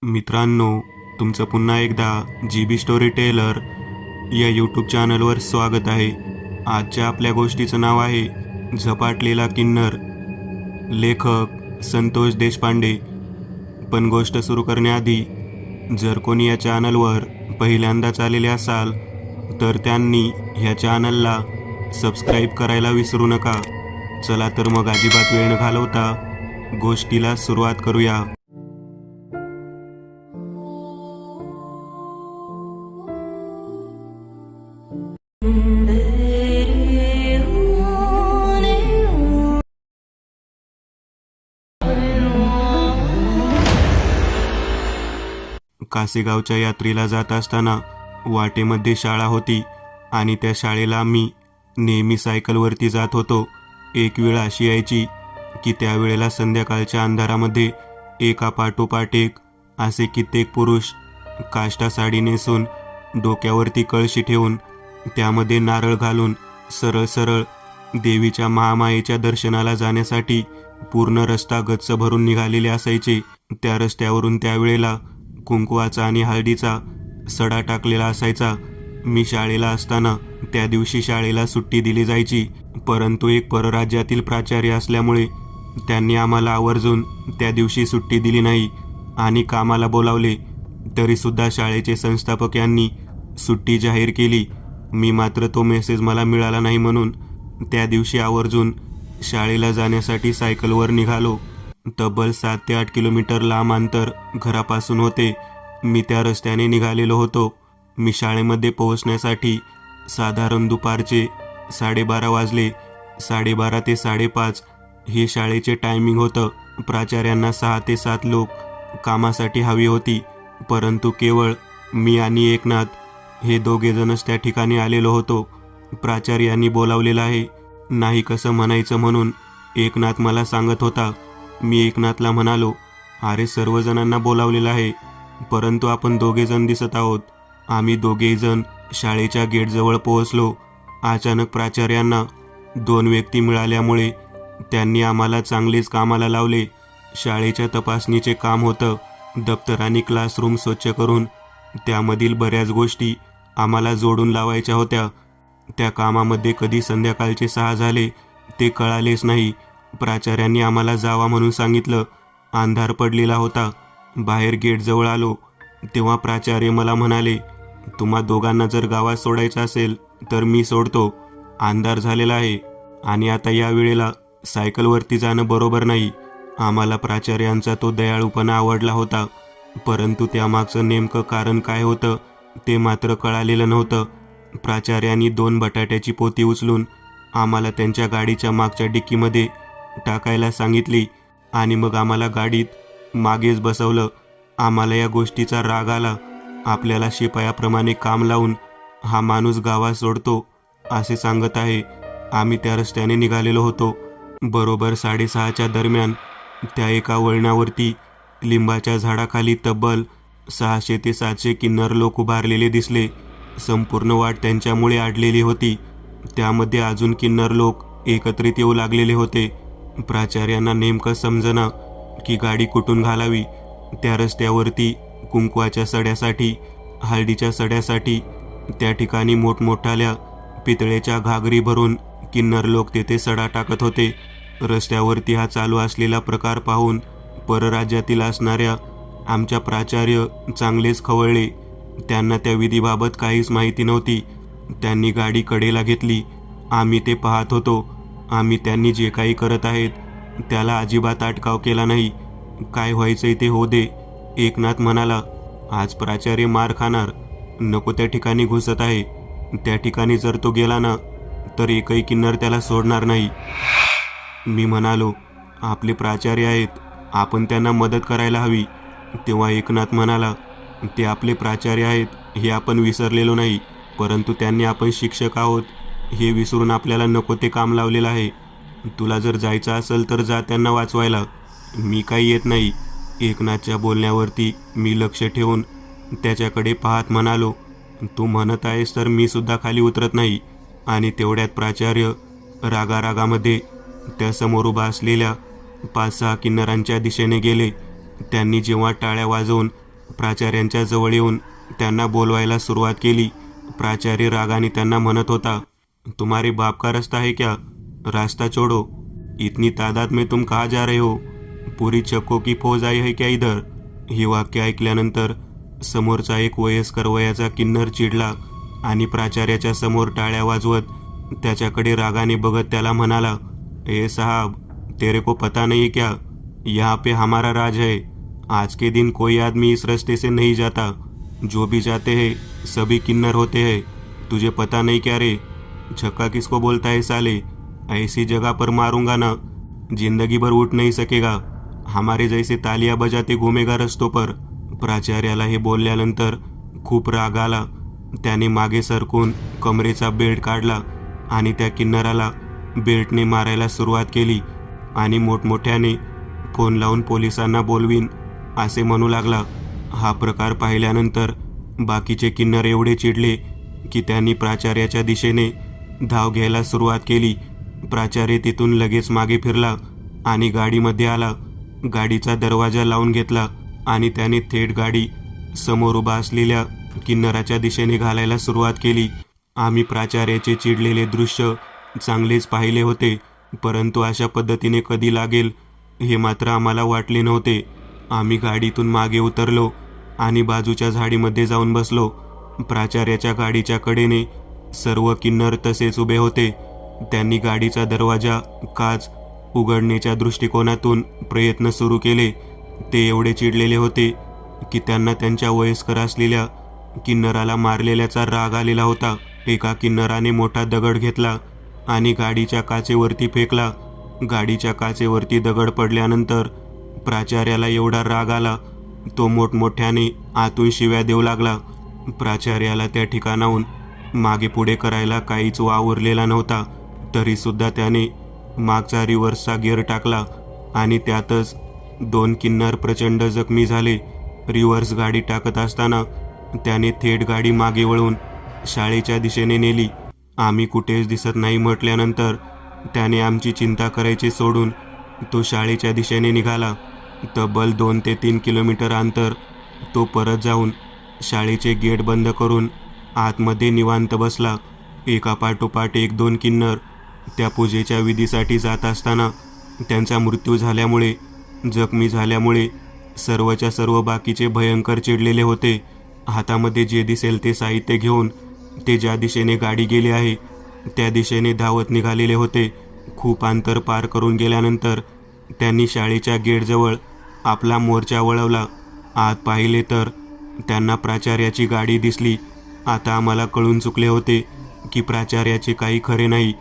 मित्रांनो, तुमचं पुन्हा एकदा GB स्टोरी टेलर या यूट्यूब चॅनलवर स्वागत आहे. आजच्या आपल्या गोष्टीचं नाव आहे झपाटलेला किन्नर. लेखक संतोष देशपांडे. पण गोष्ट सुरू करण्याआधी जर कोणी या चॅनलवर पहिल्यांदाच आलेले असाल तर त्यांनी ह्या चॅनलला सबस्क्राईब करायला विसरू नका. चला तर मग अजिबात वेळ न घालवता गोष्टीला सुरुवात करूया. कासेगावच्या यात्रेला जात असताना वाटेमध्ये शाळा होती आणि त्या शाळेला आम्ही नेहमी सायकलवरती जात होतो. एक वेळ अशी यायची की त्यावेळेला संध्याकाळच्या अंधारामध्ये एका पाठोपाठ एक असे कित्येक पुरुष काष्टा साडी नेसून डोक्यावरती कळशी ठेवून त्यामध्ये नारळ घालून सरळ सरळ देवीच्या महामायेच्या दर्शनाला जाण्यासाठी पूर्ण रस्ता गच्च भरून निघालेले असायचे. त्या रस्त्यावरून त्यावेळेला कुंकवाचा आणि हळदीचा सडा टाकलेला असायचा. मी शाळेला असताना त्या दिवशी शाळेला सुट्टी दिली जायची, परंतु एक परराज्यातील प्राचार्य असल्यामुळे त्यांनी आम्हाला आवर्जून त्या दिवशी सुट्टी दिली नाही आणि कामाला बोलावले. तरीसुद्धा शाळेचे संस्थापक यांनी सुट्टी जाहीर केली. मी मात्र तो मेसेज मला मिळाला नाही म्हणून त्या दिवशी आवर्जून शाळेला जाण्यासाठी सायकलवर निघालो. तब्बल 7 ते 8 किलोमीटर लांब अंतर घरापासून होते. मी त्या रस्त्याने निघालेलो होतो. मी शाळेमध्ये पोहोचण्यासाठी साधारण दुपारचे 12:30 वाजले. 12:30 ते 5:30 हे शाळेचे टायमिंग होतं. प्राचार्यांना 6 ते 7 लोक कामासाठी हवी होती, परंतु केवळ मी आणि एकनाथ हे दोघेजणच त्या ठिकाणी आलेलो होतो. प्राचार्यांनी बोलावलेलं आहे नाही कसं म्हणायचं म्हणून एकनाथ मला सांगत होता. मी एकनाथला म्हणालो, अरे सर्वजणांना बोलावलेलं आहे, परंतु आपण दोघेजण दिसत आहोत. आम्ही दोघेजण शाळेच्या गेटजवळ पोहोचलो. अचानक प्राचार्यांना 2 व्यक्ती मिळाल्यामुळे त्यांनी आम्हाला चांगलेच कामाला लावले. शाळेच्या तपासणीचे काम होतं. दप्तर आणि क्लासरूम स्वच्छ करून त्यामधील बऱ्याच गोष्टी आम्हाला जोडून लावायच्या होत्या. त्या कामामध्ये कधी संध्याकाळचे 6 झाले ते कळालेच नाही. प्राचार्यांनी आम्हाला जावा म्हणून सांगितलं. अंधार पडलेला होता. बाहेर गेटजवळ आलो तेव्हा प्राचार्य मला म्हणाले, तुम्हा दोघांना जर गावात सोडायचं असेल तर मी सोडतो. अंधार झालेला आहे आणि आता या वेळेला सायकलवरती जाणं बरोबर नाही. आम्हाला प्राचार्यांचा तो दयाळूपणा आवडला होता, परंतु त्यामागचं नेमकं कारण काय होतं ते मात्र कळालेलं नव्हतं. प्राचार्यांनी 2 बटाट्याची पोती उचलून आम्हाला त्यांच्या गाडीच्या मागच्या डिक्कीमध्ये टाकायला सांगितली आणि मग आम्हाला गाडीत मागेच बसवलं. आम्हाला या गोष्टीचा राग आला. आपल्याला शिपायाप्रमाणे काम लावून हा माणूस गावात सोडतो असे सांगत आहे. आम्ही त्या रस्त्याने निघालेलो होतो. बरोबर 6:30च्या दरम्यान त्या एका वळणावरती लिंबाच्या झाडाखाली तब्बल 600 ते 700 किन्नर लोक उभारलेले दिसले. संपूर्ण वाट त्यांच्यामुळे अडलेली होती. त्यामध्ये अजून किन्नर लोक एकत्रित येऊ लागलेले होते. प्राचार्यांना नेमकं समजना की गाडी कुठून घालावी. त्या रस्त्यावरती कुंकवाच्या सड्यासाठी, हळदीच्या सड्यासाठी त्या ठिकाणी मोठमोठाल्या पितळेच्या घागरी भरून किन्नर लोक तेथे सडा टाकत होते. रस्त्यावरती हा चालू असलेला प्रकार पाहून परराज्यातील असणाऱ्या आमच्या प्राचार्य चांगलेच खवळले. त्यांना त्या विधीबाबत काहीच माहिती नव्हती. त्यांनी गाडी कडेला घेतली. आम्ही ते पाहत होतो. आम्ही त्यांनी जे काही करत आहेत त्याला अजिबात अटकाव केला नाही. काय व्हायचंय ते होऊ दे. एकनाथ म्हणाला, आज प्राचार्य मार खाणार. नको त्या ठिकाणी घुसत आहे. त्या ठिकाणी जर तो गेला ना तर एकही किन्नर त्याला सोडणार नाही. मी म्हणालो, आपले प्राचार्य आहेत, आपण त्यांना मदत करायला हवी. तेव्हा एकनाथ म्हणाला, ते आपले प्राचार्य आहेत हे आपण विसरलेलो नाही, परंतु त्यांनी आपण शिक्षक आहोत हे विसरून आपल्याला नको ते काम लावलेलं आहे. तुला जर जायचं असेल तर जा त्यांना वाचवायला. मी काही येत नाही. एकनाथच्या बोलण्यावरती मी लक्ष ठेवून त्याच्याकडे पाहत म्हणालो, तू म्हणत आहेस तर मी सुद्धा खाली उतरत नाही. आणि तेवढ्यात प्राचार्य रागारागामध्ये त्या समोर उभा असलेल्या 5-6 किन्नरांच्या दिशेने गेले. त्यांनी जेव्हा टाळ्या वाजवून प्राचार्यांच्या जवळ येऊन त्यांना बोलवायला सुरुवात केली. प्राचार्य रागाने त्यांना म्हणत होता, तुम्हारे बाप का रास्ता है क्या? रास्ता छोड़ो. इतनी तादाद में तुम कहाँ जा रहे हो? पुरी चक्को की फौज आई है क्या इधर? ही वाक्य ऐकल्यानंतर समोरचा एक वयस्कर वयाचा किन्नर चिडला आणि प्राचार्याच्या समोर टाळ्या वाजवत त्याच्याकडे रागाने बघत त्याला म्हणाला, ए साहब, तेरे को पता नहीं क्या? यहाँ पे हमारा राज है. आज के दिन कोई आदमी इस रास्ते से नहीं जाता. जो भी जाते हैं सभी किन्नर होते हैं. तुझे पता नहीं क्या रे? छक्का किसको बोलता है साले? ऐसी जगह पर मारूंगा ना, जिंदगी भर उठ नहीं सकेगा. हमारे जैसे तालियां बजाते घूमेगा रस्तों पर. प्राचार्याला हे बोलल्यानंतर खूप राग आला. त्याने मागे सरकून कमरेचा बेल्ट काढला आणि त्या किन्नराला बेल्टने मारायला सुरुवात केली आणि मोठमोठ्याने फोन लावून पोलिसांना बोलवीन असे म्हणू लागला. हा प्रकार पाहिल्यानंतर बाकीचे किन्नर एवढे चिडले की त्यांनी प्राचार्याच्या दिशेने धाव घ्यायला सुरुवात केली. प्राचार्य तिथून लगेच मागे फिरला आणि गाडीमध्ये आला. गाडीचा दरवाजा लावून घेतला आणि त्याने थेट गाडी समोर उभा असलेल्या किन्नराच्या दिशेने घालायला सुरुवात केली. आम्ही प्राचार्याचे चिडलेले दृश्य चांगलेच पाहिले होते, परंतु अशा पद्धतीने कधी लागेल हे मात्र आम्हाला वाटले नव्हते. आम्ही गाडीतून मागे उतरलो आणि बाजूच्या झाडीमध्ये जाऊन बसलो. प्राचार्याच्या गाडीच्या कडेने सर्व किन्नर तसेच उभे होते. त्यांनी गाडीचा दरवाजा काच उघडण्याच्या दृष्टिकोनातून प्रयत्न सुरू केले. ते एवढे चिडलेले होते की त्यांना त्यांच्या वयस्कर असलेल्या किन्नराला मारलेल्याचा राग आलेला होता. एका किन्नराने मोठा दगड घेतला आणि गाडीच्या काचेवरती फेकला. गाडीच्या काचेवरती दगड पडल्यानंतर प्राचार्याला एवढा राग आला, तो मोठमोठ्याने आतून शिव्या देऊ लागला. प्राचार्याला त्या ठिकाणाहून मागे पुढे करायला काहीच वाव उरलेला नव्हता. तरीसुद्धा त्याने मागचा रिव्हर्सचा गिअर टाकला आणि त्यातच 2 किन्नर प्रचंड जखमी झाले. रिव्हर्स गाडी टाकत असताना त्याने थेट गाडी मागे वळून शाळेच्या दिशेने नेली. आम्ही कुठेच दिसत नाही म्हटल्यानंतर त्याने आमची चिंता करायची सोडून तो शाळेच्या दिशेने निघाला. तब्बल 2 ते 3 किलोमीटर अंतर तो परत जाऊन शाळेचे गेट बंद करून आतमध्ये निवांत बसला. एका पाठोपाठ 1-2 किन्नर त्या पूजेच्या विधीसाठी जात असताना त्यांचा मृत्यू झाल्यामुळे, जखमी झाल्यामुळे सर्वच्या सर्व बाकीचे भयंकर चिडलेले होते. हातामध्ये जे दिसेल ते साहित्य घेऊन ते ज्या दिशेने गाडी गेली आहे त्या दिशेने धावत निघालेले होते. खूप अंतर पार करून गेल्यानंतर त्यांनी शाळेच्या गेटजवळ आपला मोर्चा वळवला. आत पाहिले तर त्यांना प्राचार्याची गाडी दिसली. आता आम्हाला कळून चुकले होते की प्राचार्याचे काही खरे नाही.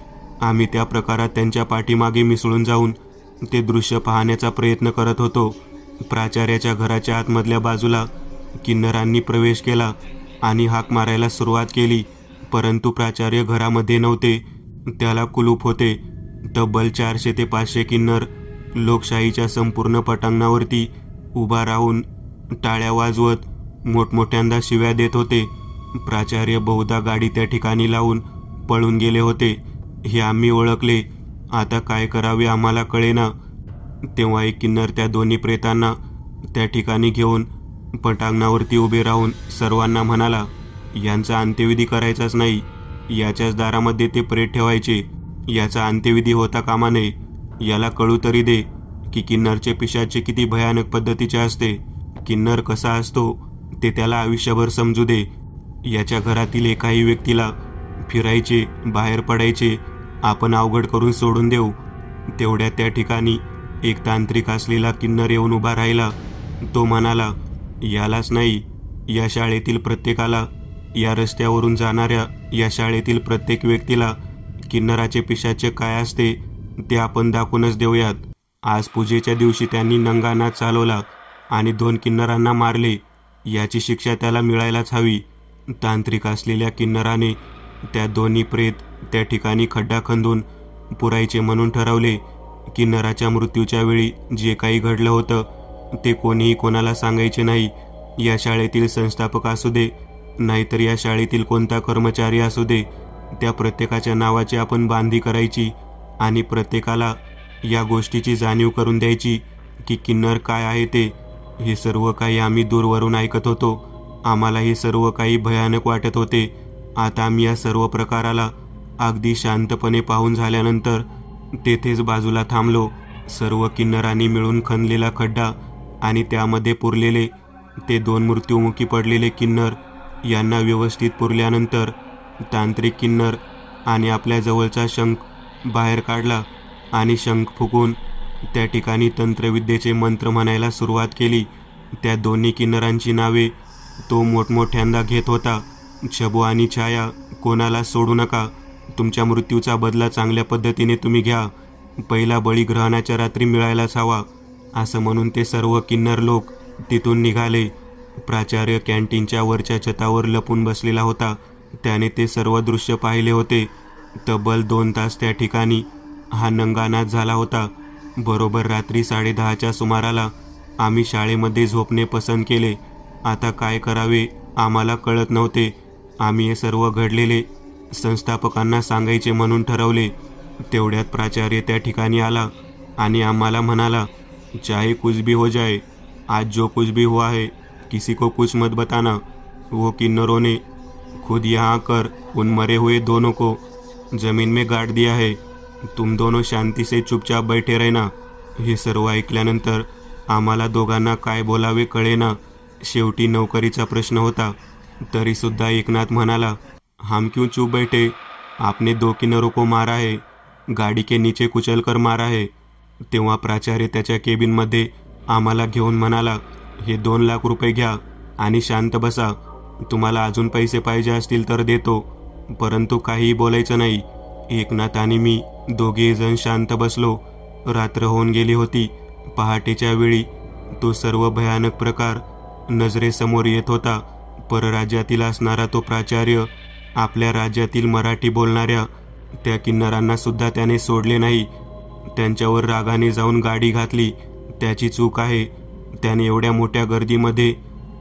आम्ही त्या प्रकारात त्यांच्या पाठीमागे मिसळून जाऊन ते दृश्य पाहण्याचा प्रयत्न करत होतो. प्राचार्याच्या घराच्या आतमधल्या बाजूला किन्नरांनी प्रवेश केला आणि हाक मारायला सुरुवात केली, परंतु प्राचार्य घरामध्ये नव्हते. त्याला कुलूप होते. तब्बल 400 ते 500 किन्नर लोकशाहीच्या संपूर्ण पटांगणावरती उभा राहून टाळ्या वाजवत मोठमोठ्यांदा शिव्या देत होते. प्राचार्य बहुधा गाडी त्या ठिकाणी लावून पळून गेले होते हे आम्ही ओळखले. आता काय करावे आम्हाला कळेना. तेव्हा एक किन्नर त्या दोन्ही प्रेतांना त्या ठिकाणी घेऊन पटांगणावरती उभे राहून सर्वांना म्हणाला, यांचा अंत्यविधी करायचाच नाही. याच्याच दारामध्ये ते प्रेत ठेवायचे. याचा अंत्यविधी होता कामा नये. याला कळू तरी दे की किन्नरचे पिशाचे किती भयानक पद्धतीचे असते. किन्नर कसा असतो ते त्याला आयुष्यभर समजू दे. याच्या घरातील एकाही व्यक्तीला फिरायचे, बाहेर पडायचे आपण अवघड करून सोडून देऊ. तेवढ्या त्या ठिकाणी एक तांत्रिक असलेला किन्नर येऊन उभा राहिला. तो म्हणाला, यालाच नाही, या शाळेतील प्रत्येकाला, या रस्त्यावरून जाणाऱ्या या शाळेतील प्रत्येक व्यक्तीला किन्नराचे पिशाचे काय असते ते आपण दाखवूनच देऊयात. आज पूजेच्या दिवशी त्यांनी नंगा नाच चालवला आणि 2 किन्नरांना मारले. याची शिक्षा त्याला मिळायलाच हवी. तांत्रिक असलेल्या किन्नराने त्या दोन्ही प्रेत त्या ठिकाणी खड्डा खंदून पुरायचे म्हणून ठरवले. किन्नराच्या मृत्यूच्या वेळी जे काही घडलं होतं ते कोणीही कोणाला सांगायचे नाही. या शाळेतील संस्थापक असू दे, नाहीतर या शाळेतील कोणता कर्मचारी असू दे, त्या प्रत्येकाच्या नावाची आपण बांधी करायची आणि प्रत्येकाला या गोष्टीची जाणीव करून द्यायची की किन्नर काय आहे ते. हे सर्व काही आम्ही दूरवरून ऐकत होतो. आम्हाला हे सर्व काही भयानक वाटत होते. आता आम्ही या सर्व प्रकाराला अगदी शांतपणे पाहून झाल्यानंतर तेथेच बाजूला थांबलो. सर्व किन्नरांनी मिळून खणलेला खड्डा आणि त्यामध्ये पुरलेले ते 2 मृत्युमुखी पडलेले किन्नर यांना व्यवस्थित पुरल्यानंतर तांत्रिक किन्नर आणि आपल्या जवळचा शंख बाहेर काढला आणि शंख फुकून त्या ठिकाणी तंत्रविद्येचे मंत्र म्हणायला सुरुवात केली. त्या दोन्ही किन्नरांची नावे तो मोठमोठ्यांदा घेत होता. शबू आणि छाया, कोणाला सोडू नका. तुमच्या मृत्यूचा बदला चांगल्या पद्धतीने तुम्ही घ्या. पहिला बळी ग्रहणाच्या रात्री मिळायलाच हवा. असं म्हणून ते सर्व किन्नर लोक तिथून निघाले. प्राचार्य कॅन्टीनच्या वरच्या छतावर लपून बसलेला होता. त्याने ते सर्व दृश्य पाहिले होते. तब्बल 2 तास त्या ठिकाणी हा नंगानाच झाला होता. बरोबर रात्री 10:30च्या सुमाराला आम्ही शाळेमध्ये झोपणे पसंत केले. आता काय करावे आम्हाला कळत नव्हते. आम्ही हे सर्व घडलेले संस्थापकांना सांगायचे म्हणून ठरवले. तेवढ्यात प्राचार्य त्या ठिकाणी आला आणि आम्हाला म्हणाला, चाहे कुछ भी हो जाए, आज जो कुछ भी हुआ है किसी को कुछ मत बताना. वो किन्नरों ने खुद यहाँ आकर उन मरे हुए दोनों को जमीन में गाड़ दिया है. तुम दोनों शांति से चुपचाप बैठे रहना. हे सर्व ऐकल्यानंतर आम्हाला दोघांना काय बोलावे कळेना. शेवटी नोकरीचा प्रश्न होता. तरीसुद्धा एकनाथ म्हणाला, हम क्यों चुप बैठे? आपने 2 किन्नरों को मारा है, गाडी के नीचे कुचल कर मारा है. तेव्हा प्राचार्य त्याच्या केबिनमध्ये आम्हाला घेऊन म्हणाला, हे 2 लाख रुपये घ्या आणि शांत बसा. तुम्हाला अजून पैसे पाहिजे असतील तर देतो, परंतु काहीही बोलायचं नाही. एकनाथ आणि मी दोघेजण शांत बसलो. रात्र होऊन गेली होती. पहाटेच्या वेळी तो सर्व भयानक प्रकार नजरेसमोर येत होता. परराज्यातील असणारा तो प्राचार्य आपल्या राज्यातील मराठी बोलणाऱ्या त्या किन्नरांना सुद्धा त्याने सोडले नाही. त्यांच्यावर रागाने जाऊन गाडी घातली. त्याची चूक आहे. त्याने एवढ्या मोठ्या गर्दीमध्ये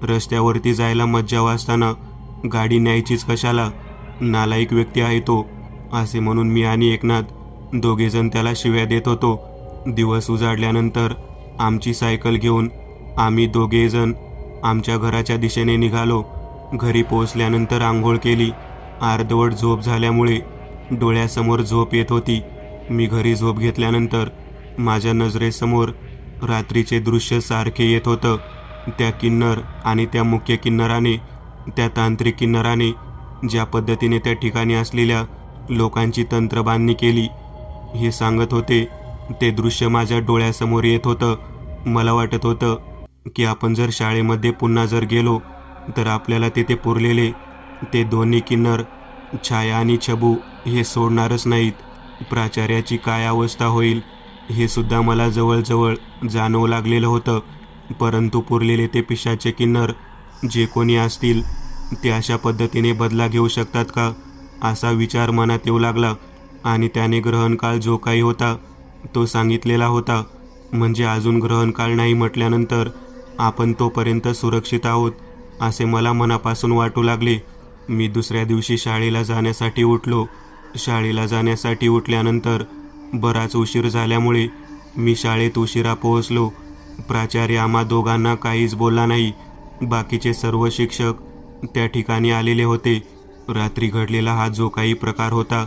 रस्त्यावरती जायला मज्जाव असताना गाडी न्यायचीच कशाला? नालायक व्यक्ती आहे तो, असे म्हणून मी आणि एकनाथ दोघेजण त्याला शिव्या देत होतो. दिवस उजाडल्यानंतर आमची सायकल घेऊन आम्ही दोघेजण आमच्या घराच्या दिशेने निघालो. घरी पोहोचल्यानंतर आंघोळ केली. अर्धवट झोप झाल्यामुळे डोळ्यासमोर झोप येत होती. मी घरी झोप घेतल्यानंतर माझ्या नजरेसमोर रात्रीचे दृश्य सारखे येत होतं. त्या किन्नर आणि त्या मुख्य किन्नराने, त्या तांत्रिक किन्नराने ज्या पद्धतीने त्या ठिकाणी असलेल्या लोकांची तंत्रबांधणी केली हे सांगत होते, ते दृश्य माझ्या डोळ्यासमोर येत होतं. मला वाटत होतं की आपण जर शाळेमध्ये पुन्हा जर गेलो तर आपल्याला तेथे पुरलेले ते दोन्ही किन्नर छाया आणि छबू हे सोडणारच नाहीत. प्राचार्याची काय अवस्था होईल हे सुद्धा मला जवळजवळ जाणवू लागलेलं होतं. परंतु पुरलेले ते पिशाचे किन्नर जे कोणी असतील ते अशा पद्धतीने बदला घेऊ शकतात का, असा विचार मनात येऊ लागला. आणि त्याने ग्रहणकाळ जो काही होता तो सांगितलेला होता. म्हणजे अजून ग्रहणकाळ नाही म्हटल्यानंतर आपण तोपर्यंत सुरक्षित आहोत असे मला मनापासून वाटू लागले. मी दुसऱ्या दिवशी शाळेला जाण्यासाठी उठलो. शाळेला जाण्यासाठी उठल्यानंतर बराच उशीर झाल्यामुळे मी शाळेत उशिरा पोहोचलो. प्राचार्य आम्हा दोघांना काहीच बोलला नाही. बाकीचे सर्व शिक्षक त्या ठिकाणी आलेले होते. रात्री घडलेला हा जो काही प्रकार होता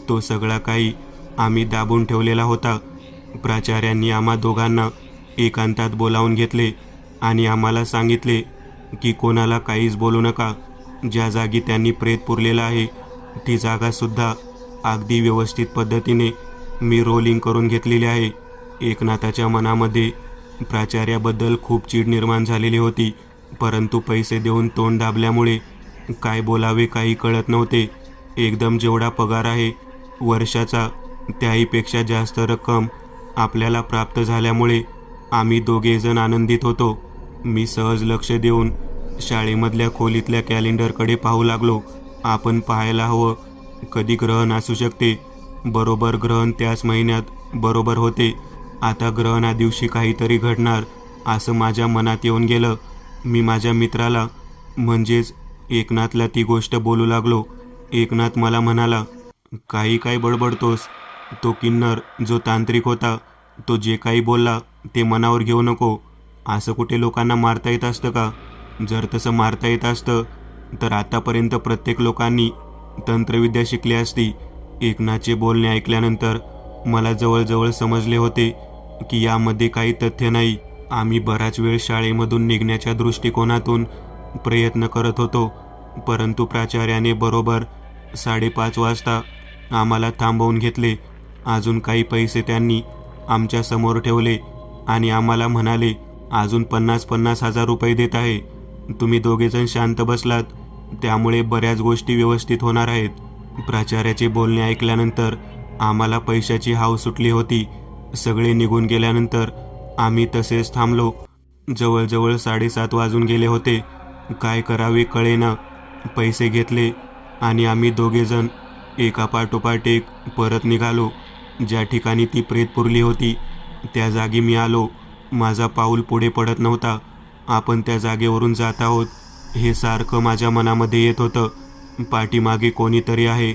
तो सगळा काही आम्ही दाबून ठेवलेला होता. प्राचार्यांनी आम्हा दोघांना एकांतात बोलावून घेतले आणि आम्हाला सांगितले की कोणाला काहीच बोलू नका. ज्या जागी त्यांनी प्रेत पुरलेला आहे ती जागासुद्धा अगदी व्यवस्थित पद्धतीने मी रोलिंग करून घेतलेली आहे. एकनाथाच्या मनामध्ये प्राचार्याबद्दल खूप चीड निर्माण झालेली होती, परंतु पैसे देऊन तोंड दाबल्यामुळे काय बोलावे काही कळत नव्हते. एकदम जेवढा पगार आहे वर्षाचा त्याहीपेक्षा जास्त रक्कम आपल्याला प्राप्त झाल्यामुळे आम्ही दोघेजण आनंदित होतो. मी सहज लक्ष देऊन शाळेमधल्या खोलीतल्या कॅलेंडरकडे पाहू लागलो. आपण पाहायला हवं, कधी ग्रहण असू शकते. बरोबर ग्रहण त्याच महिन्यात बरोबर होते. आता ग्रहणा दिवशी काहीतरी घडणार असं माझ्या मनात येऊन गेलं. मी माझ्या मित्राला म्हणजेच एकनाथला ती गोष्ट बोलू लागलो. एकनाथ मला म्हणाला, काही काय बडबडतोस? तो किन्नर जो तांत्रिक होता तो जे काही बोलला ते मनावर घेऊ नको. असं कुठे लोकांना मारता येत असतं का? जर तसं मारता येत असतं तर आतापर्यंत प्रत्येक लोकांनी तंत्रविद्या शिकली असती. एकनाथचे बोलणे ऐकल्यानंतर मला जवळजवळ समजले होते की यामध्ये काही तथ्य नाही. आम्ही बराच वेळ शाळेमधून निघण्याच्या दृष्टिकोनातून प्रयत्न करत होतो, परंतु प्राचार्याने बरोबर 5:30 वाजता आम्हाला थांबवून घेतले. अजून काही पैसे त्यांनी आमच्या समोर ठेवले आणि आम्हाला म्हणाले, अजून 50,000 हजार रुपये देत आहे. तुम्ही दोघेजण शांत बसलात त्यामुळे बऱ्याच गोष्टी व्यवस्थित होणार आहेत. प्राचार्याचे बोलणे ऐकल्यानंतर आम्हाला पैशाची हाव सुटली होती. सगळे निघून गेल्यानंतर आम्ही तसेच थांबलो. जवळजवळ 7:30 वाजून गेले होते. काय करावे कळेना. पैसे घेतले आणि आम्ही दोघेजण एकापाठोपाठ एक परत निघालो. ज्या ठिकाणी ती प्रेत पुरली होती त्या जागी मी आलो. माझा पाऊल पुढे पडत नव्हता. आपण त्या जागेवरून जात आहोत हे सारखं माझ्या मनामध्ये येत होतं. पाठीमागे कोणीतरी आहे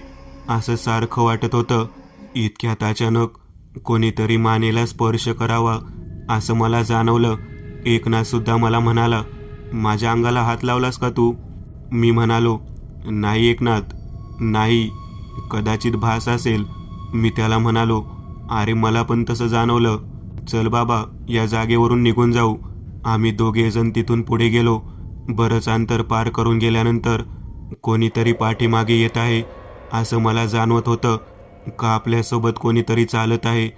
असं सारखं वाटत होतं. इतक्यात अचानक कोणीतरी मानेला स्पर्श करावा असं मला जाणवलं. एकनाथसुद्धा मला म्हणाला, माझ्या अंगाला हात लावलास का तू? मी म्हणालो, नाही एकनाथ, नाही, कदाचित भास असेल. मी त्याला म्हणालो, अरे मला पण तसं जाणवलं. चल बाबा, या जागेवरून निघून जाऊ. आम्ही दोघेजण तिथून पुढे गेलो. बरंच अंतर पार करून गेल्यानंतर कोणीतरी पाठीमागे येत आहे असं मला जाणवत होतं. का आपल्यासोबत कोणीतरी चालत आहे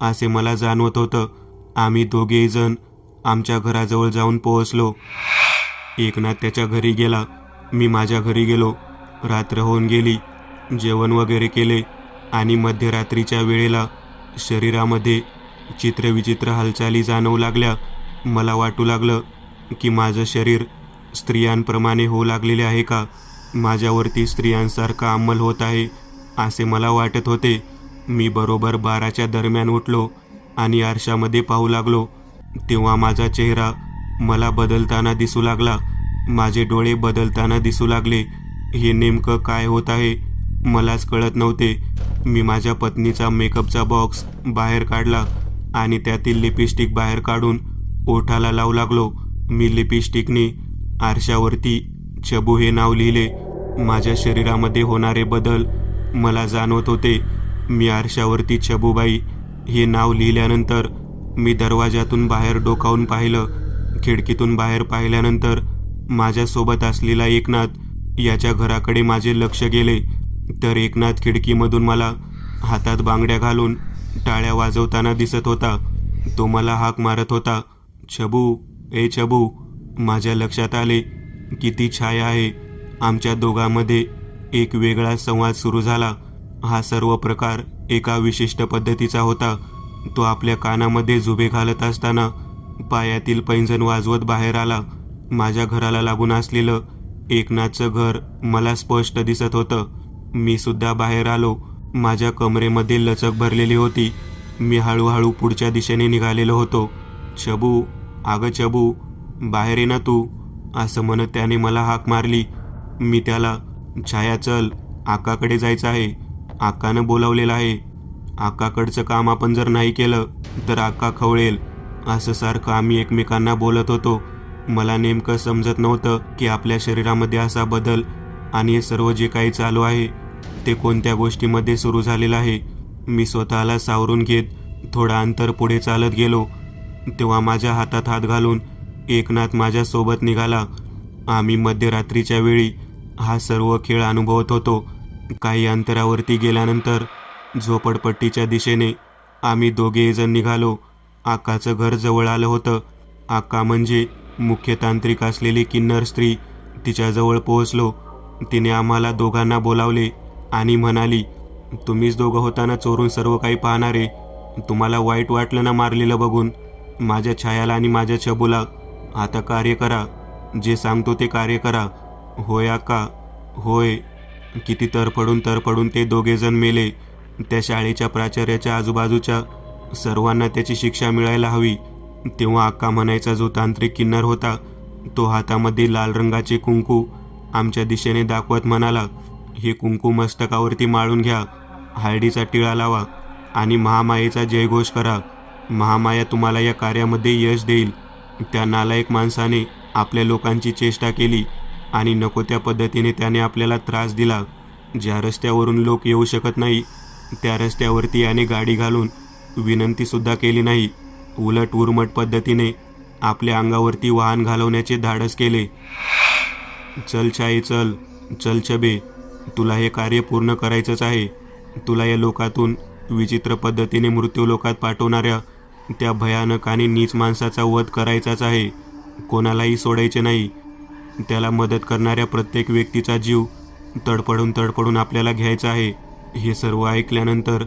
असे मला जाणवत होतं. आम्ही दोघेही जण आमच्या घराजवळ जाऊन पोहोचलो. एकनाथ त्याच्या घरी गेला, मी माझ्या घरी गेलो. रात्र होऊन गेली. जेवण वगैरे केले आणि मध्यरात्रीच्या वेळेला शरीरामध्ये चित्रविचित्र हालचाली जाणवू लागल्या. मला वाटू लागलं की माझं शरीर स्त्रियांप्रमाणे होऊ लागलेले आहे का? माझ्यावरती स्त्रियांसारखा अंमल होत आहे असे मला वाटत होते. मी बरोबर 12च्या दरम्यान उठलो आणि आरशामध्ये पाहू लागलो. तेव्हा माझा चेहरा मला बदलताना दिसू लागला. माझे डोळे बदलताना दिसू लागले. हे नेमकं काय होत आहे मलाच कळत नव्हते. मी माझ्या पत्नीचा मेकअपचा बॉक्स बाहेर काढला आणि त्यातील लिपस्टिक बाहेर काढून ओठाला लावू लागलो. मी लिपस्टिकने आरशावरती चबू हे नाव लिहिले. माझ्या शरीरामध्ये होणारे बदल मला जाणवत होते. मी आरशावरती चबूबाई हे नाव लिहिल्यानंतर मी दरवाजातून बाहेर डोकावून पाहिलं. खिडकीतून बाहेर पाहिल्यानंतर माझ्यासोबत असलेला एकनाथ याच्या घराकडे माझे लक्ष गेले. तर एकनाथ खिडकीमधून मला हातात बांगड्या घालून टाळ्या वाजवताना दिसत होता. तो मला हाक मारत होता, छबू, ए छबू. माझ्या लक्षात आले की ती छाया आहे. आमच्या दोघांमध्ये एक वेगळा संवाद सुरू झाला. हा सर्व प्रकार एका विशिष्ट पद्धतीचा होता. तो आपल्या कानामध्ये झुबे घालत असताना पायातील पैंजण वाजवत बाहेर आला. माझ्या घराला लागून असलेलं एकनाथचं घर मला स्पष्ट दिसत होतं. मी सुद्धा बाहेर आलो. माझ्या कमरेमध्ये लचक भरलेली होती. मी हळूहळू पुढच्या दिशेने निघालेलो होतो. छबू, अगं छबू, बाहेर ये ना तू, असं म्हणत त्याने मला हाक मारली. मी त्याला, छाया चल, आकाकडे जायचं आहे, आकानं बोलावलेलं आहे. आकाकडचं काम आपण जर नाही केलं तर आका खवळेल, असं सारखं आम्ही एकमेकांना बोलत होतो. मला नेमकं समजत नव्हतं की आपल्या शरीरामध्ये असा बदल आणि हे सर्व जे काही चालू आहे ते कोणत्या गोष्टीमध्ये सुरू झालेलं आहे. मी स्वतःला सावरून घेत थोडा अंतर पुढे चालत गेलो. तेव्हा माझ्या हातात हात घालून एकनाथ माझ्यासोबत निघाला. आम्ही मध्यरात्रीच्या वेळी हा सर्व खेळ अनुभवत होतो. काही अंतरावरती गेल्यानंतर झोपडपट्टीच्या दिशेने आम्ही दोघेजण निघालो. आकाचं घर जवळ आलं होतं. आका म्हणजे मुख्य तांत्रिक असलेली किन्नर स्त्री. तिच्याजवळ पोहोचलो. तिने आम्हाला दोघांना बोलावले आणि म्हणाली, तुम्हीच दोघं होताना चोरून सर्व काही पाहणारे. तुम्हाला वाईट वाटलं ना मारलेलं बघून? माझ्या छायाला आणि माझ्या छबूला आता कार्य करा. जे सांगतो ते कार्य करा. होय आका, होय. किती तरफडून ते दोघेजण मेले. त्या शाळेच्या प्राचार्याच्या आजूबाजूच्या सर्वांना त्याची शिक्षा मिळायला हवी. तेव्हा आका म्हणायचा जो तांत्रिक किन्नर होता तो हातामध्ये लाल रंगाचे कुंकू आमच्या दिशेने दाखवत म्हणाला, हे कुंकू मस्तकावरती माळून घ्या, हळदीचा टिळा लावा आणि महामायेचा जयघोष करा. महामाया तुम्हाला या कार्यामध्ये यश देईल. त्या नालायक माणसाने आपल्या लोकांची चेष्टा केली आणि नको त्या पद्धतीने त्याने आपल्याला त्रास दिला. ज्या रस्त्यावरून लोक येऊ शकत नाही त्या रस्त्यावरती याने गाडी घालून विनंतीसुद्धा केली नाही. उलट उर्मट पद्धतीने आपल्या अंगावरती वाहन घालवण्याचे धाडस केले. चल छाये चल, चल छबे, तुला हे कार्य पूर्ण करायचंच आहे. तुला या लोकातून विचित्र पद्धतीने मृत्यूलोकात पाठवणाऱ्या त्या भयानक आणि नीच माणसाचा वध करायचाच आहे. कोणालाही सोडायचे नाही. त्याला मदत करणाऱ्या प्रत्येक व्यक्तीचा जीव तडपडून तडपडून आपल्याला घ्यायचा आहे. हे सर्व ऐकल्यानंतर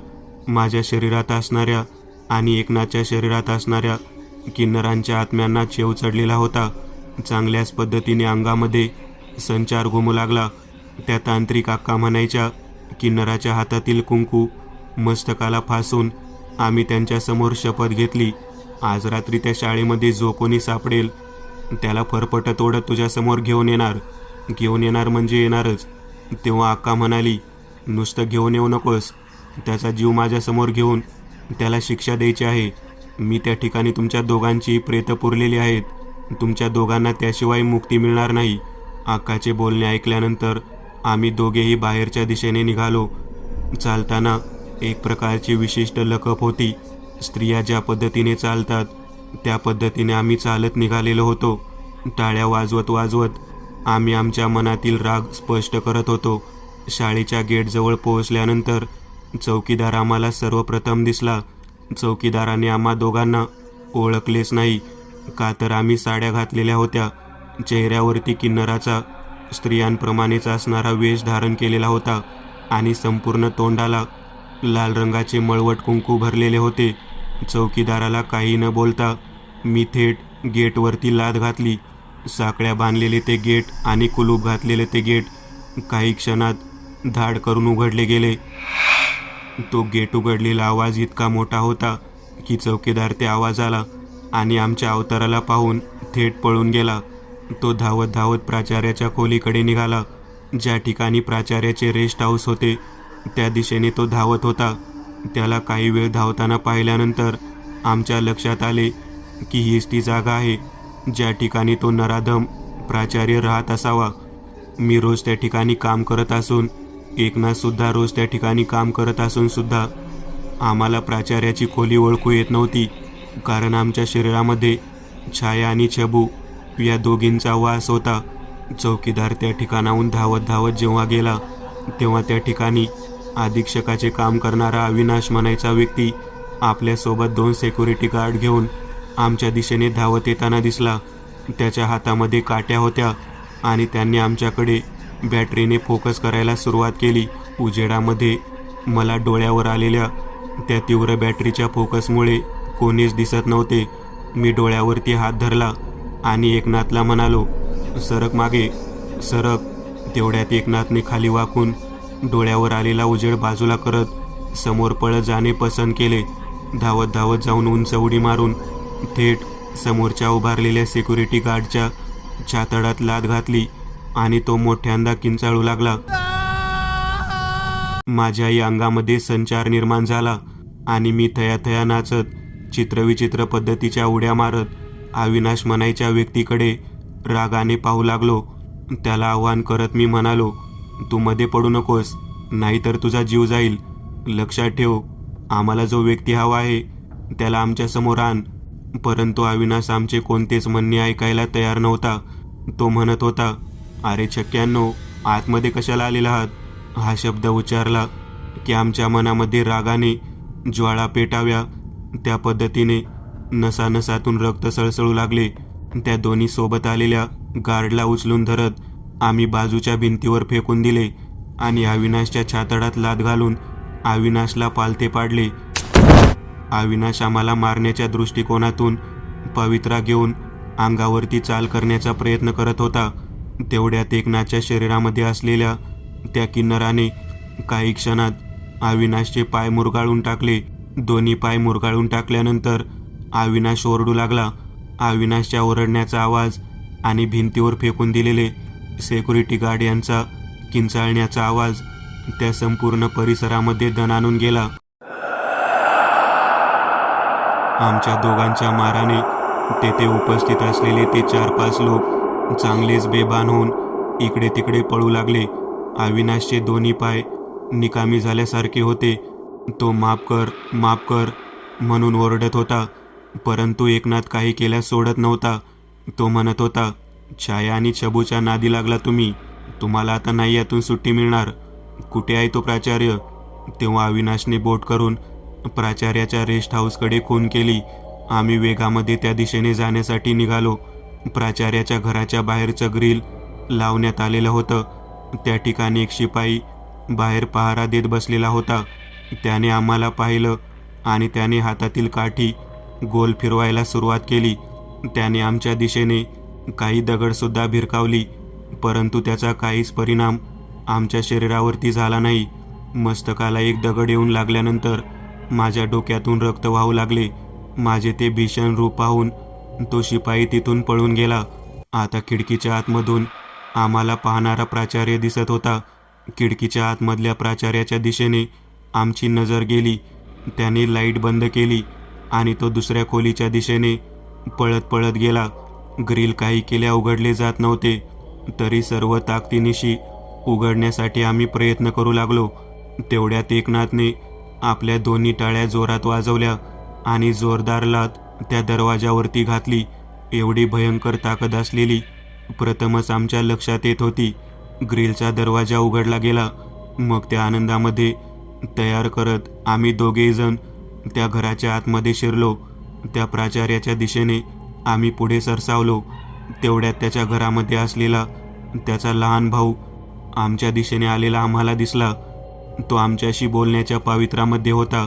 माझ्या शरीरात असणाऱ्या आणि एकनाथच्या शरीरात असणाऱ्या किन्नरांच्या आत्म्यांना चेव चढलेला होता. चांगल्याच पद्धतीने अंगामध्ये संचार घुमू लागला. त्या तांत्रिक अक्का म्हणायच्या, किन्नराच्या हातातील कुंकू मस्तकाला फासून आम्ही त्यांच्यासमोर शपथ घेतली, आज रात्री त्या शाळेमध्ये जो कोणी सापडेल त्याला फरफटत ओढत तुझ्यासमोर घेऊन येणार म्हणजे येणारच. तेव्हा अक्का म्हणाली, नुसतं घेऊन येऊ नकोस, त्याचा जीव माझ्यासमोर घेऊन त्याला शिक्षा द्यायची आहे. मी त्या ठिकाणी तुमच्या दोघांची प्रेतं पुरलेली आहेत. तुमच्या दोघांना त्याशिवाय मुक्ती मिळणार नाही. अक्काचे बोलणे ऐकल्यानंतर आम्ही दोघेही बाहेरच्या दिशेने निघालो. चालताना एक प्रकारची विशिष्ट लकप होती. स्त्रिया ज्या पद्धतीने चालतात त्या पद्धतीने आम्ही चालत निघालेलो होतो. टाळ्या वाजवत वाजवत आम्ही आमच्या मनातील राग स्पष्ट करत होतो. शाळेच्या गेटजवळ पोहोचल्यानंतर चौकीदार आम्हाला सर्वप्रथम दिसला. चौकीदाराने आम्हा दोघांना ओळखलेच नाही, का तर आम्ही साड्या घातलेल्या होत्या. चेहऱ्यावरती किन्नराचा स्त्रियांप्रमाणेच असणारा वेश धारण केलेला होता आणि संपूर्ण तोंडाला लाल रंगाचे मळवट कुंकू भरलेले होते. चौकीदाराला काही न बोलता मी थेट गेटवरती लाद घातली. साकळ्या बांधलेले ते गेट आणि कुलूप घातलेले ते गेट काही क्षणात धाड करून उघडले गेले. तो गेट उघडलेला आवाज इतका मोठा होता की चौकीदार त्या आवाजाला आणि आमच्या अवताराला पाहून थेट पळून गेला. तो धावत धावत प्राचार्याच्या खोलीकडे निघाला. ज्या ठिकाणी प्राचार्याचे रेस्ट हाऊस होते त्या दिशेने तो धावत होता. त्याला काही वेळ धावताना पाहिल्यानंतर आमच्या लक्षात आले की हीच ती जागा आहे ज्या ठिकाणी तो नराधम प्राचार्य राहत असावा. मी रोज त्या ठिकाणी काम करत असून एकनाथसुद्धा रोज त्या ठिकाणी काम करत असून सुद्धा आम्हाला प्राचार्याची खोली ओळखू येत नव्हती, कारण आमच्या शरीरामध्ये छाया आणि छबू या दोघींचा वास होता. चौकीदार त्या ठिकाणाहून धावत धावत जेव्हा गेला तेव्हा त्या ठिकाणी अधीक्षकाचे काम करणारा अविनाश म्हणायचा व्यक्ती आपल्यासोबत 2 सिक्युरिटी गार्ड घेऊन आमच्या दिशेने धावत येताना दिसला. त्याच्या हातामध्ये काट्या होत्या आणि त्यांनी आमच्याकडे बॅटरीने फोकस करायला सुरुवात केली. उजेडामध्ये मला डोळ्यावर आलेल्या त्या तीव्र बॅटरीच्या फोकसमुळे कोणीच दिसत नव्हते. मी डोळ्यावरती हात धरला आणि एकनाथला म्हणालो, सरक मागे, सरक. तेवढ्यात एकनाथने खाली वाकून डोळ्यावर आलेला उजेड बाजूला करत समोर पळत जाणे पसंत केले. धावत धावत जाऊन उंच उडी मारून थेट समोरच्या उभारलेल्या सिक्युरिटी गार्डच्या छातडात लाद घातली आणि तो मोठ्यांदा किंचाळू लागला. माझ्याही अंगामध्ये संचार निर्माण झाला आणि मी थयाथया नाचत चित्रविचित्र पद्धतीच्या उड्या मारत अविनाश म्हणायच्या व्यक्तीकडे रागाने पाहू लागलो. त्याला आव्हान करत मी म्हणालो, तू मध्ये पडू नकोस, नाहीतर तुझा जीव जाईल. लक्षात ठेव, आम्हाला जो व्यक्ती हवा आहे त्याला आमच्या समोर आण. परंतु अविनाश आमचे कोणतेच म्हणणे ऐकायला तयार नव्हता. तो म्हणत होता, अरे छक्क्यांनो, आतमध्ये कशाला आलेला आहात? हा शब्द उच्चारला की आमच्या मनामध्ये रागाने ज्वाळा पेटाव्या त्या पद्धतीने नसानसातून रक्त सळसळू लागले. त्या दोन्ही सोबत आलेल्या गार्डला उचलून धरत आम्ही बाजूच्या भिंतीवर फेकून दिले आणि अविनाशच्या छातडात लाद घालून अविनाशला पालथे पाडले. अविनाश आम्हाला मारण्याच्या दृष्टिकोनातून पवित्रा घेऊन अंगावरती चाल करण्याचा प्रयत्न करत होता. तेवढ्यात एकनाथच्या शरीरामध्ये असलेल्या त्या किन्नराने काही क्षणात अविनाशचे पाय मुरगाळून टाकले. दोन्ही पाय मुरगाळून टाकल्यानंतर अविनाश ओरडू लागला. अविनाशच्या ओरडण्याचा आवाज आणि भिंतीवर फेकून दिलेले सिक्युरिटी गार्ड यांचा किंचाळण्याचा आवाज त्या संपूर्ण परिसरामध्ये दणाणून गेला. आमच्या दोघांच्या माराने तेथे उपस्थित असलेले ते 4-5 लोक चांगलेच बेभान होऊन इकडे तिकडे पळू लागले. अविनाशचे दोन्ही पाय निकामी झाल्यासारखे होते. तो माफ कर, माफ कर म्हणून ओरडत होता, परंतु एकनाथ काही केल्यास सोडत नव्हता. तो म्हणत होता, छाया आणि छबूच्या नादी लागला तुम्ही. तुम्हाला आता नाही यातून सुट्टी मिळणार. कुठे आहे तो प्राचार्य? तेव्हा अविनाशने बोट करून प्राचार्याच्या रेस्ट हाऊसकडे खून केली. आम्ही वेगामध्ये त्या दिशेने जाण्यासाठी निघालो. प्राचार्याच्या घराच्या बाहेरचं ग्रिल लावण्यात आलेलं होतं. त्या ठिकाणी एक शिपाई बाहेर पहारा देत बसलेला होता. त्याने आम्हाला पाहिलं आणि त्याने हातातील काठी गोल फिरवायला सुरुवात केली. त्याने आमच्या दिशेने काही दगडसुद्धा भिरकावली, परंतु त्याचा काहीच परिणाम आमच्या शरीरावरती झाला नाही. मस्तकाला एक दगड येऊन लागल्यानंतर माझ्या डोक्यातून रक्त वाहू लागले. माझे ते भीषण रूप पाहून तो शिपाई तिथून पळून गेला. आता खिडकीच्या आतमधून आम्हाला पाहणारा प्राचार्य दिसत होता. खिडकीच्या आतमधल्या प्राचार्याच्या दिशेने आमची नजर गेली. त्याने लाईट बंद केली आणि तो दुसऱ्या खोलीच्या दिशेने पळत पळत गेला. ग्रिल काही केल्या उघडले जात नव्हते, तरी सर्व ताकदीनिशी उघडण्यासाठी आम्ही प्रयत्न करू लागलो. तेवढ्यात एकनाथने आपल्या दोन्ही टाळ्या जोरात वाजवल्या आणि जोरदार लाथ त्या दरवाजावरती घातली. एवढी भयंकर ताकद असलेली प्रथमच आमच्या लक्षात येत होती. ग्रिलचा दरवाजा उघडला गेला. मग त्या आनंदामध्ये तयार करत आम्ही दोघेही जण त्या घराच्या आतमध्ये शिरलो. त्या प्राचार्याच्या दिशेने आम्ही पुढे सरसावलो. तेवढ्यात त्याच्या घरामध्ये असलेला त्याचा लहान भाऊ आमच्या दिशेने आलेला आम्हाला दिसला. तो आमच्याशी बोलण्याच्या पावित्र्यामध्ये होता,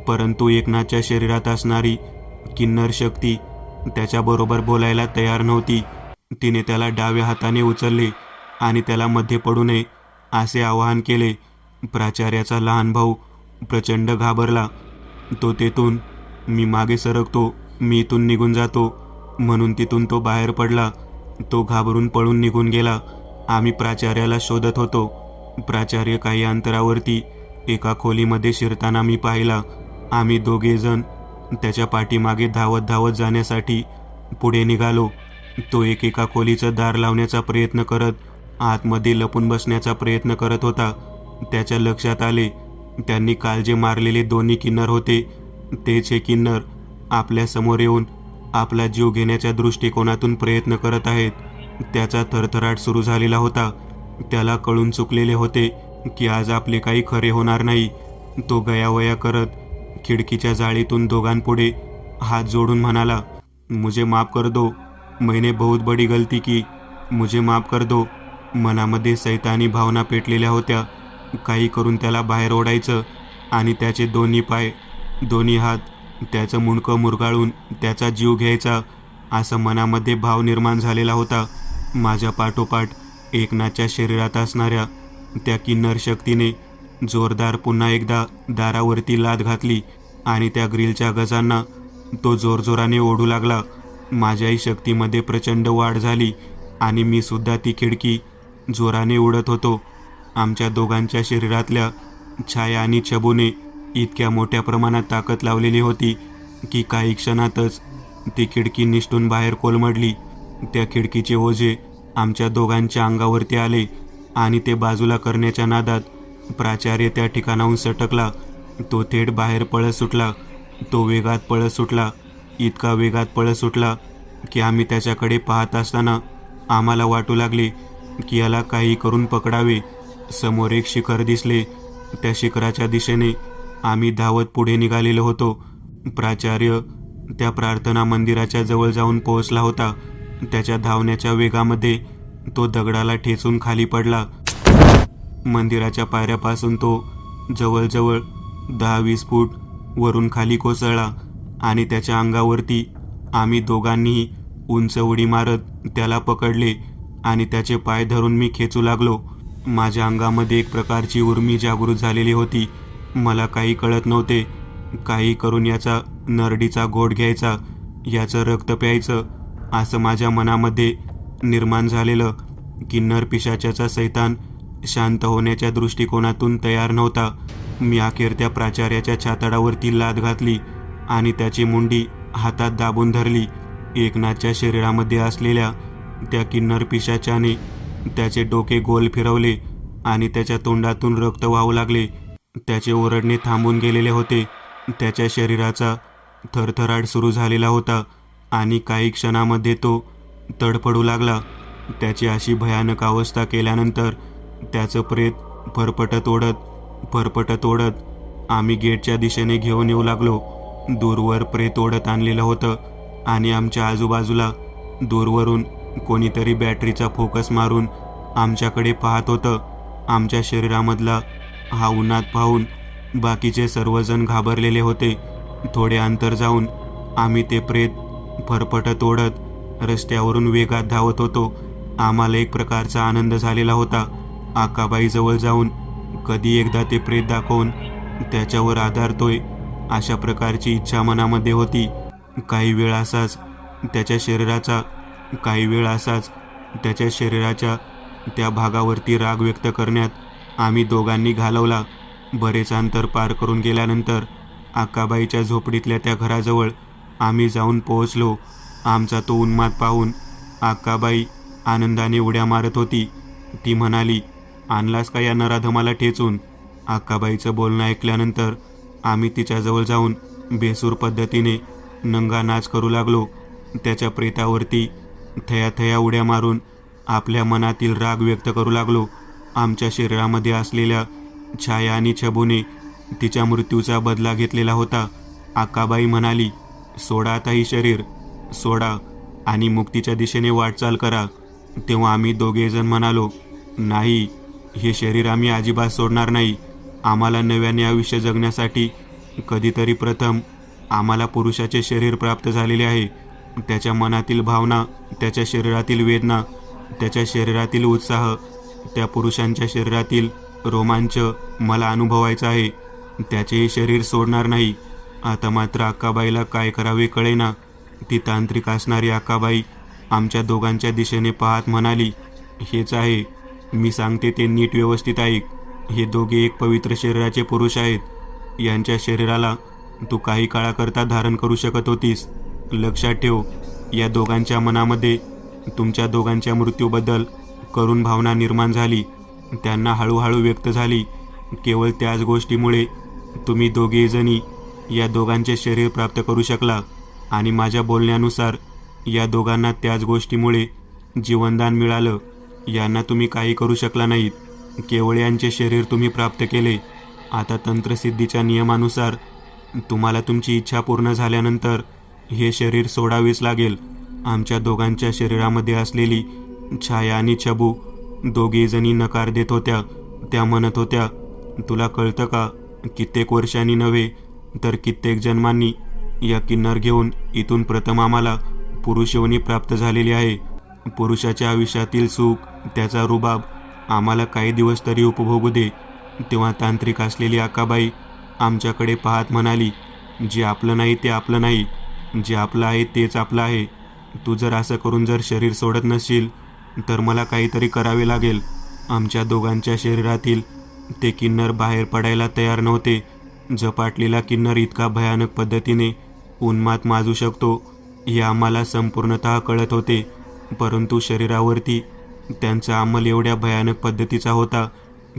परंतु एकनाथच्या शरीरात असणारी किन्नर शक्ती त्याच्याबरोबर बोलायला तयार नव्हती. तिने त्याला डाव्या हाताने उचलले आणि त्याला मध्ये पडू नये असे आवाहन केले. प्राचार्याचा लहान भाऊ प्रचंड घाबरला. तो तेथून मी मागे सरकतो, मी इथून निघून जातो म्हणून तिथून तो बाहेर पडला. तो घाबरून पळून निघून गेला. आम्ही प्राचार्याला शोधत होतो. प्राचार्य काही अंतरावरती एका खोलीमध्ये शिरताना मी पाहिला. आम्ही दोघे जण त्याच्या पाठीमागे धावत धावत जाण्यासाठी पुढे निघालो. तो एका खोलीचं दार लावण्याचा प्रयत्न करत आतमध्ये लपून बसण्याचा प्रयत्न करत होता. त्याच्या लक्षात आले, त्यांनी काल जे मारलेले दोन्ही किन्नर होते तेच हे किन्नर आपल्या समोर येऊन आपला जीव घेण्याच्या दृष्टिकोनातून प्रयत्न करत आहेत. त्याचा थरथराट सुरू झालेला होता. त्याला कळून चुकलेले होते की आज आपले काही खरे होणार नाही. तो गयावया करत खिडकीच्या जाळीतून दोघांपुढे हात जोडून म्हणाला, मुझे माफ कर दो, मैंने बहुत बड़ी गलती की, मुझे माफ कर दो. मनामध्ये सैतानी भावना पेटलेल्या होत्या. काही करून त्याला बाहेर ओढायचं आणि त्याचे दोन्ही पाय, दोन्ही हात, त्याचं मुंडकं मुरगाळून त्याचा जीव घ्यायचा असा मनामध्ये भाव निर्माण झालेला होता. माझ्या पाठोपाठ एकनाथच्या शरीरात असणाऱ्या त्या किन्नर शक्तीने जोरदार पुन्हा एकदा दारावरती लाथ घातली आणि त्या ग्रिलच्या गजांना तो जोरजोराने ओढू लागला. माझ्याही शक्तीमध्ये प्रचंड वाढ झाली आणि मी सुद्धा ती खिडकी जोराने उडत होतो. आमच्या दोघांच्या शरीरातल्या छाया आणि छबूने इतक्या मोठ्या प्रमाणात ताकद लावलेली होती की काही क्षणातच ती खिडकी निसटून बाहेर कोलमडली. त्या खिडकीचे ओझे आमच्या दोघांच्या अंगावरती आले आणि ते बाजूला करण्याच्या नादात प्राचार्य त्या ठिकाणाहून सटकला. तो थेट बाहेर पळत सुटला. तो वेगात पळत सुटला, इतका वेगात पळत सुटला की आम्ही त्याच्याकडे पाहत असताना आम्हाला वाटू लागले की याला काही करून पकडावे. समोर एक शिखर दिसले. त्या शिखराच्या दिशेने आम्ही धावत पुढे निघालेलो होतो. प्राचार्य त्या प्रार्थना मंदिराच्या जवळ जाऊन पोहोचला होता. त्याच्या धावण्याच्या वेगामध्ये तो दगडाला ठेचून खाली पडला. मंदिराच्या पायऱ्यापासून तो जवळजवळ 10-20 फूट वरून खाली कोसळला आणि त्याच्या अंगावरती आम्ही दोघांनीही उंच उडी मारत त्याला पकडले आणि त्याचे पाय धरून मी खेचू लागलो. माझ्या अंगामध्ये एक प्रकारची उर्मी जागृत झालेली होती. मला काही कळत नव्हते. काही करून याचा नरडीचा घोट घ्यायचा, याचं रक्त प्यायचं असं माझ्या मनामध्ये निर्माण झालेलं. किन्नर पिशाच्याचा सैतान शांत होण्याच्या दृष्टिकोनातून तयार नव्हता. मी अखेर त्या प्राचार्याच्या छातडावरती लाथ घातली आणि त्याची मुंडी हातात दाबून धरली. एकनाथच्या शरीरामध्ये असलेल्या त्या किन्नर पिशाच्याने त्याचे डोके गोल फिरवले आणि त्याच्या तोंडातून रक्त वाहू लागले. त्याचे ओरडणे थांबून गेलेले होते. त्याच्या शरीराचा थरथराट सुरू झालेला होता आणि काही क्षणामध्ये तो तडफडू लागला. त्याची अशी भयानक अवस्था केल्यानंतर त्याचं प्रेत फरफटत ओढत आम्ही गेटच्या दिशेने घेऊन येऊ लागलो. दूरवर प्रेत ओढत आणलेलं होतं आणि आमच्या आजूबाजूला दूरवरून कोणीतरी बॅटरीचा फोकस मारून आमच्याकडे पाहत होतं. आमच्या शरीरामधला हा उन्हात पाहून बाकीचे सर्वजण घाबरलेले होते. थोडे अंतर जाऊन आम्ही ते प्रेत फरफटत ओढत रस्त्यावरून वेगात धावत होतो. आम्हाला एक प्रकारचा आनंद झालेला होता. आकाबाईजवळ जाऊन कधी एकदा ते प्रेत दाखवून त्याच्यावर आधारतोय अशा प्रकारची इच्छा मनामध्ये होती. काही वेळ असाच त्याच्या शरीराच्या त्या भागावरती राग व्यक्त करण्यात आम्ही दोघांनी घालवला. बरेच अंतर पार करून गेल्यानंतर आकाबाईच्या झोपडीतल्या त्या घराजवळ आम्ही जाऊन पोहोचलो. आमचा तो उन्माद पाहून आकाबाई आनंदाने उड्या मारत होती. ती म्हणाली, आणलास का या नराधमाला ठेचून? आकाबाईचं बोलणं ऐकल्यानंतर आम्ही तिच्याजवळ जाऊन बेसूर पद्धतीने नंगा नाच करू लागलो. त्याच्या प्रेतावरती थया उड्या मारून आपल्या मनातील राग व्यक्त करू लागलो. आमच्या शरीरामध्ये असलेल्या छाया आणि छबूने तिच्या मृत्यूचा बदला घेतलेला होता. आकाबाई म्हणाली, सोडा आता ही शरीर, सोडा आणि मुक्तीच्या दिशेने वाटचाल करा. तेव्हा आम्ही दोघेजण म्हणालो, नाही, हे शरीर आम्ही अजिबात सोडणार नाही. आम्हाला नव्याने आयुष्य जगण्यासाठी कधीतरी प्रथम आम्हाला पुरुषाचे शरीर प्राप्त झालेले आहे. त्याच्या मनातील भावना, त्याच्या शरीरातील वेदना, त्याच्या शरीरातील उत्साह, त्या पुरुषांच्या शरीरातील रोमांच मला अनुभवायचा आहे. त्याचेही शरीर सोडणार नाही. आता मात्र आकाबाईला काय करावे कळेना. ती तांत्रिक असणारी आकाबाई आमच्या दोघांच्या दिशेने पाहत म्हणाली, हेच आहे, मी सांगते ते नीट व्यवस्थित ऐक. हे दोघे एक पवित्र शरीराचे पुरुष आहेत. यांच्या शरीराला तू काही काळाकरता धारण करू शकत होतीस. लक्षात ठेव, या दोघांच्या मनामध्ये तुमच्या दोघांच्या मृत्यूबद्दल करुण भावना निर्माण झाली. त्यांना हळूहळू व्यक्त झाली. केवळ त्याच गोष्टीमुळे तुम्ही दोघेजणी या दोघांचे शरीर प्राप्त करू शकला आणि माझ्या बोलण्यानुसार या दोघांना त्याच गोष्टीमुळे जीवनदान मिळालं. यांना तुम्ही काही करू शकला नाहीत. केवळ यांचे शरीर तुम्ही प्राप्त केले. आता तंत्रसिद्धीच्या नियमानुसार तुम्हाला तुमची इच्छा पूर्ण झाल्यानंतर हे शरीर सोडावेच लागेल. आमच्या दोघांच्या शरीरामध्ये असलेली छाया आणि छबू दोघेजणी नकार देत होत्या. त्या म्हणत होत्या, तुला कळतं का, कित्येक वर्षांनी नव्हे तर कित्येक जन्मांनी या किन्नर घेऊन इथून प्रथम आम्हाला पुरुष योनी प्राप्त झालेली आहे. पुरुषाच्या आयुष्यातील सुख, त्याचा रुबाब आम्हाला काही दिवस तरी उपभोगू दे. तेव्हा तांत्रिक असलेली आकाबाई आमच्याकडे पाहत म्हणाली, जे आपलं नाही ते आपलं नाही, जे आपलं आहे तेच आपलं आहे. तू जर असं करून जर शरीर सोडत नसशील तर मला काहीतरी करावे लागेल. आमच्या दोघांच्या शरीरातील ते किन्नर बाहेर पडायला तयार नव्हते. झपाटलेला किन्नर इतका भयानक पद्धतीने उन्माद माजू शकतो हे आम्हाला संपूर्णतः कळत होते. परंतु शरीरावरती त्यांचा अंमल एवढ्या भयानक पद्धतीचा होता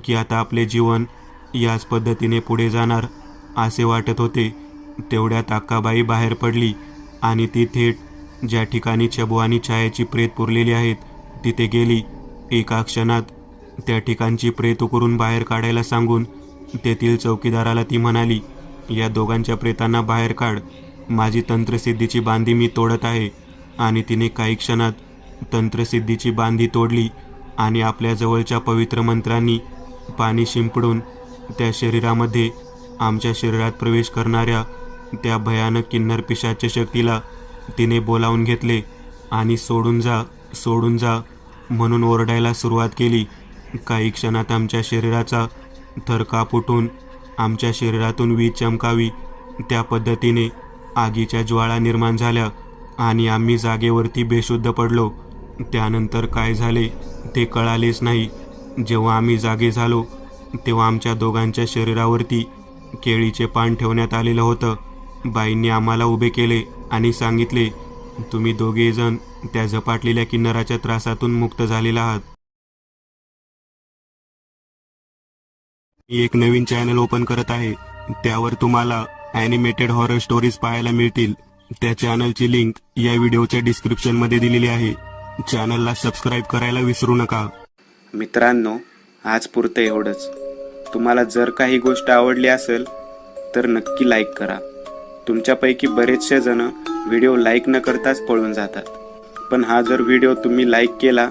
की आता आपले जीवन याच पद्धतीने पुढे जाणार असे वाटत होते. तेवढ्यात आकाबाई बाहेर पडली आणि ती थेट ज्या ठिकाणी छबू आणि छायाची प्रेत पुरलेली आहेत तिथे गेली. एका क्षणात त्या ठिकाणची प्रेत उकरून बाहेर काढायला सांगून तेथील चौकीदाराला ती म्हणाली, या दोघांच्या प्रेतांना बाहेर काढ. माझी तंत्रसिद्धीची बांधी मी तोडत आहे. आणि तिने काही क्षणात तंत्रसिद्धीची बांधी तोडली आणि आपल्या जवळच्या पवित्र मंत्रांनी पाणी शिंपडून त्या शरीरामध्ये आमच्या शरीरात प्रवेश करणाऱ्या त्या भयानक किन्नर पिशाच्या शक्तीला तिने बोलावून घेतले आणि सोडून जा, सोडून जा म्हणून ओरडायला सुरुवात केली. काही क्षणात आमच्या शरीराचा थरकाप उठून आमच्या शरीरातून वीज चमकावी त्या पद्धतीने आगीच्या ज्वाळा निर्माण झाल्या आणि आम्ही जागेवरती बेशुद्ध पडलो. त्यानंतर काय झाले ते कळालेच नाही. जेव्हा आम्ही जागे झालो तेव्हा आमच्या दोघांच्या शरीरावरती केळीचे पान ठेवण्यात आलेलं होतं. बाईंनी आम्हाला उभे केले आणि सांगितले, तुम्ही दोघे जण त्या झपाटलेल्या किन्नराच्या त्रासातून मुक्त झालेला आहात. मी एक नवीन चॅनल ओपन करत आहे. त्यावर तुम्हाला ॲनिमेटेड हॉरर स्टोरीज पाहायला मिळतील. त्या चॅनलची लिंक या व्हिडिओच्या डिस्क्रिप्शनमध्ये दिलेली आहे. चॅनलला सबस्क्राईब करायला विसरू नका. मित्रांनो, आज पुरतं एवढंच. तुम्हाला जर काही गोष्ट आवडली असेल तर नक्की लाईक करा. तुमच्यापैकी बरेचसे जण व्हिडिओ लाईक न करताच पळून जातात, पण हा जर व्हिडिओ तुम्ही लाईक केला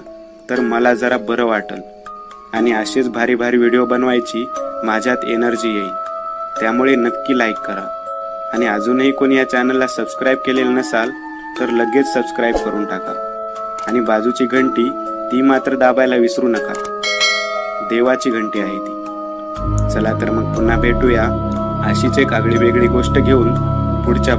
तर मला जरा बरं वाटेल आणि असेच भारी भारी व्हिडिओ बनवायची माझ्यात एनर्जी येईल. त्यामुळे नक्की लाईक करा आणि अजूनही कोणी या चॅनलला सबस्क्राईब केलेलं नसाल तर लगेच सबस्क्राईब करून टाका आणि बाजूची घंटी ती मात्र दाबायला विसरू नका. देवाची घंटी आहे ती. चला तर मग पुन्हा भेटूया अशीच एक आगळी वेगळी गोष्ट घेऊन पुढच्या